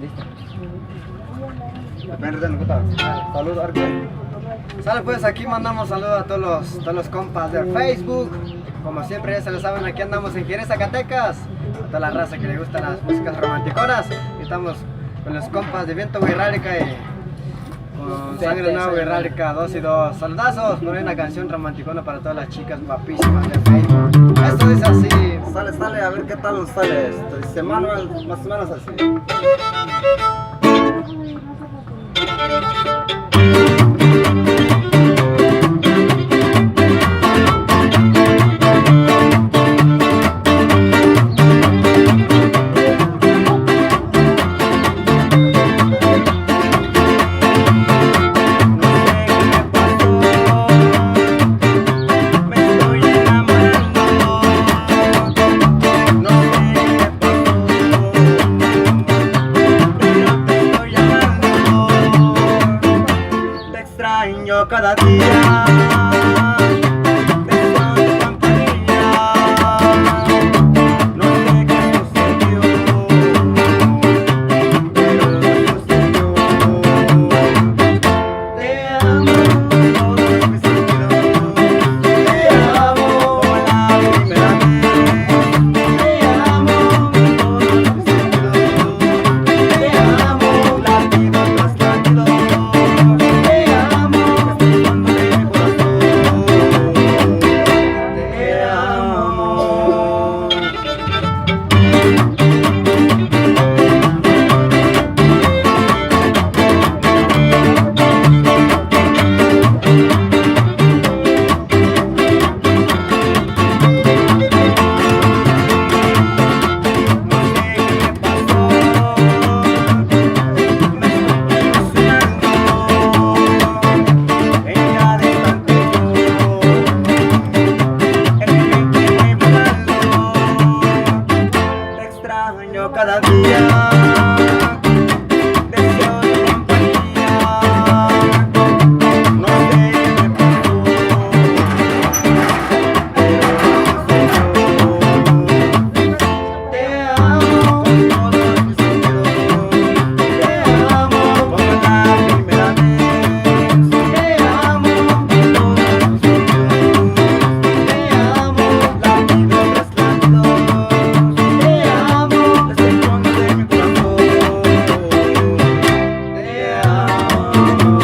Listo. Saludos, Arco. Sale pues, aquí mandamos saludos a todos los compas de Facebook. Como siempre ya se lo saben, aquí andamos en Jerez, Zacatecas. A toda la raza que le gustan las músicas romanticonas. Estamos con los compas de Viento Guirrálica y con Sangre Nueva Guirrálica 2 y 2. Saludazos, por una canción romanticona para todas las chicas guapísimas de Facebook. Esto dice así, sale, a ver qué tal nos sale esto. Dice Manuel, más o menos así. Cada día pensando en campanilla, no sé qué sucedió, pero no sucedió. Te amo con todos mis sentidos, te amo como la primera vez, te amo con todos mis sentidos, te amo latido tras latido. Cada día deseo tu compañía, no sé qué me pasó, pero te amo con todos mis sentidos, te amo como la primera vez, te amo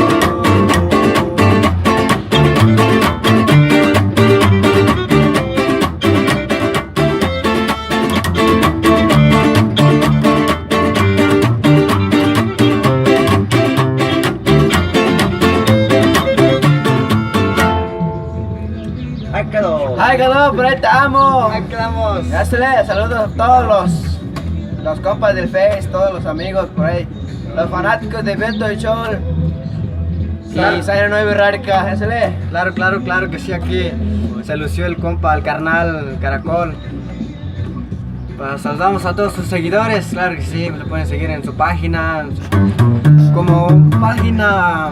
con todos mis sentidos, te amo latido tras latido. Ahí quedó, por ahí estamos. Ahí quedamos. Ya se le saludos a todos los compas del Face, todos los amigos por ahí, los fanáticos de Viento y Chol y Sangre Nueva Guirrálica. Ya se le. Claro que sí, aquí se lució el compa, el carnal Caracol. Pues saludamos a todos sus seguidores, claro que sí, se pueden seguir en su página, como página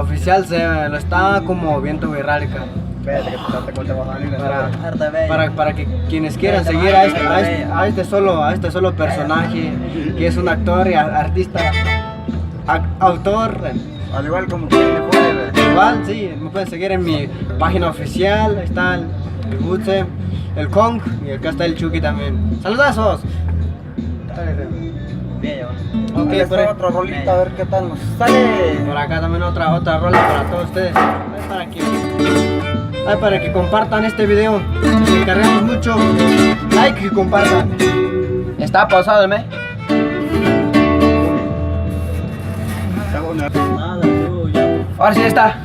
oficial, lo está como Viento Guirrálica. Para que quienes quieran seguir a este solo personaje, que es un actor y artista, autor, al igual como igual, sí, me pueden seguir en mi página oficial. Ahí está el Butse, el Kong, y acá está el Chucky también. ¡Saludazos! Bien, ok, por otra rolita, a ver qué tal nos sale. Por acá también otra rola para todos ustedes. Para que compartan este video. Les encargamos mucho. Like y compartan. ¿Está pausado el mes? Ahora sí está.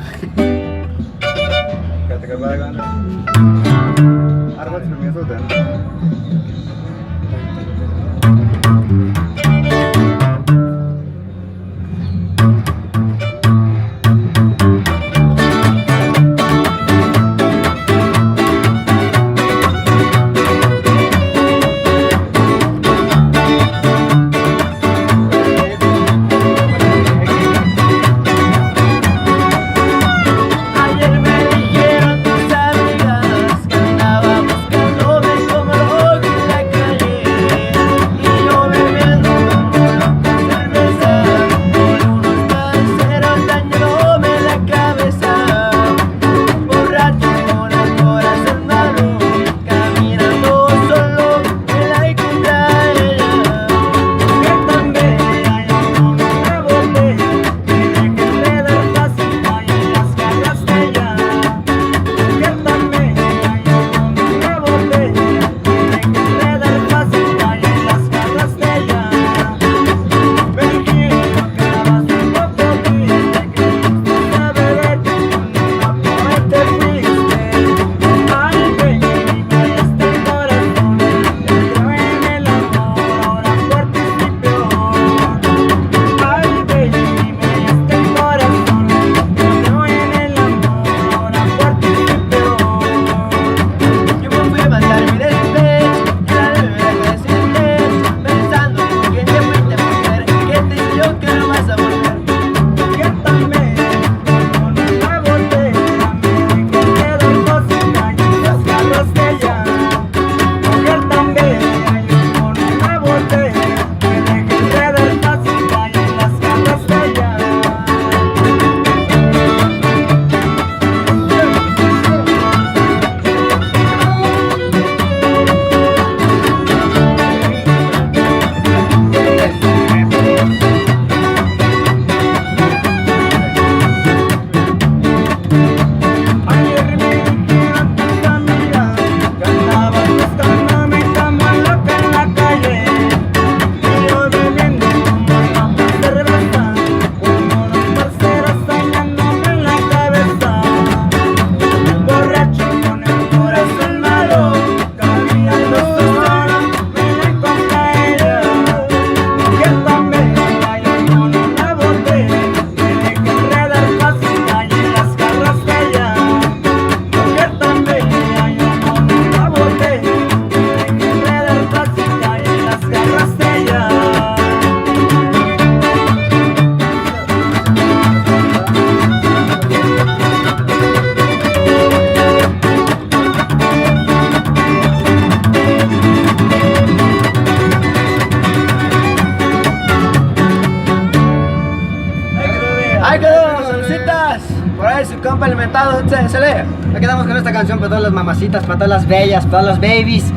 disfrutado, se lee. Nos quedamos con esta canción para todas las mamacitas, para todas las bellas, para todas las babies.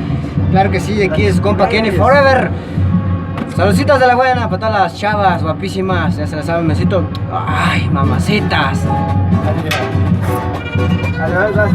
Claro que sí, aquí es su compa Kenny Forever. Saluditos de la buena para todas las chavas guapísimas. Ya se las saben, besito. Ay, mamacitas. Adiós.